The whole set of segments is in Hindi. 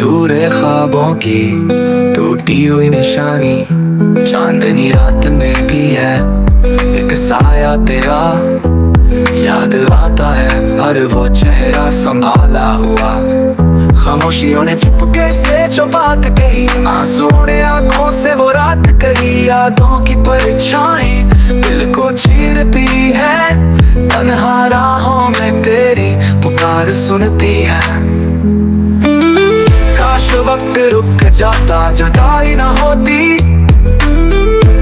अधूरे ख्वाबों की टूटी हुई निशानी, चांदनी रात में भी है एक साया तेरा। याद आता है हर वो चेहरा संभाला हुआ, खामोशियों ने चुपके से जो बात कही, आंसुओं ने आंखों से वो रात कही। यादों की परछाई दिल को चीरती है, तन्हा राहों में तेरी पुकार सुनती है। काश वक्त रुक जाता, जुदाई ना होती,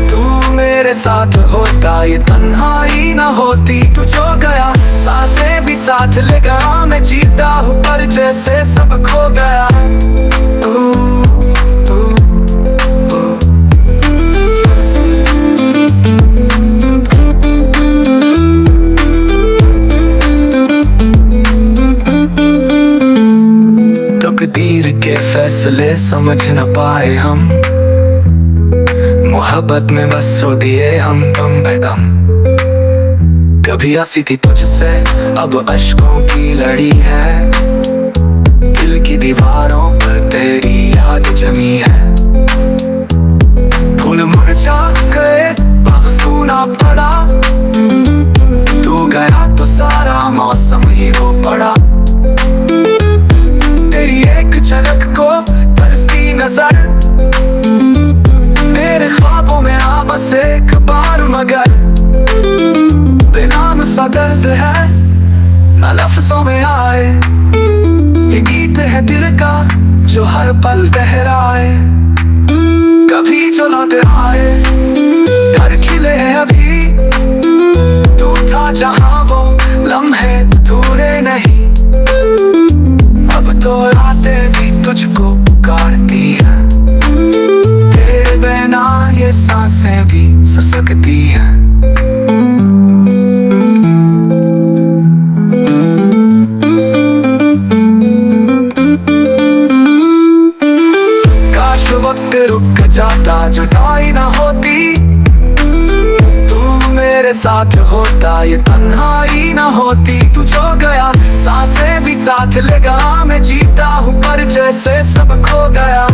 तू मेरे साथ होता, ये तन्हाई ना होती। तू जो गया सांसें भी साथ ले गया, मैं जीता हूँ पर जैसे सब खो गया। तकदीर के फैसले समझ न पाए हम, मोहब्बत में बस रो दिए हम दम बेदम। कभी हंसी थी तुझसे अब अश्कों की लड़ी है, दिल की दीवारों पर तेरी याद जमी है। फूल मुरझा गए अब सूना पड़ा, तू गया तो सारा मौसम ही रो पड़ा। तेरी एक झलक को तरसती नजर, मेरे ख्वाबों में आ बस एक बार, मगर बेनाम सा दर्द है ना लफ्जों में आए। ये गीत है दिल का जो हर पल दोहराए, कभी जो लौट आए। घर खिले हैं अभी, तू था जहां वो लम्हे अधूरे नहीं, अब तो रातें भी तुझको पुकारती हैं, तेरे बिना ये सांसें भी ससकती हैं। काश वक्त रुक जाता, जुदाई ना होती, तू मेरे साथ होता, ये तन्हाई ना होती। तू जो गया सांसें भी साथ ले गया, मैं जीता हूँ पर जैसे सब खो गया।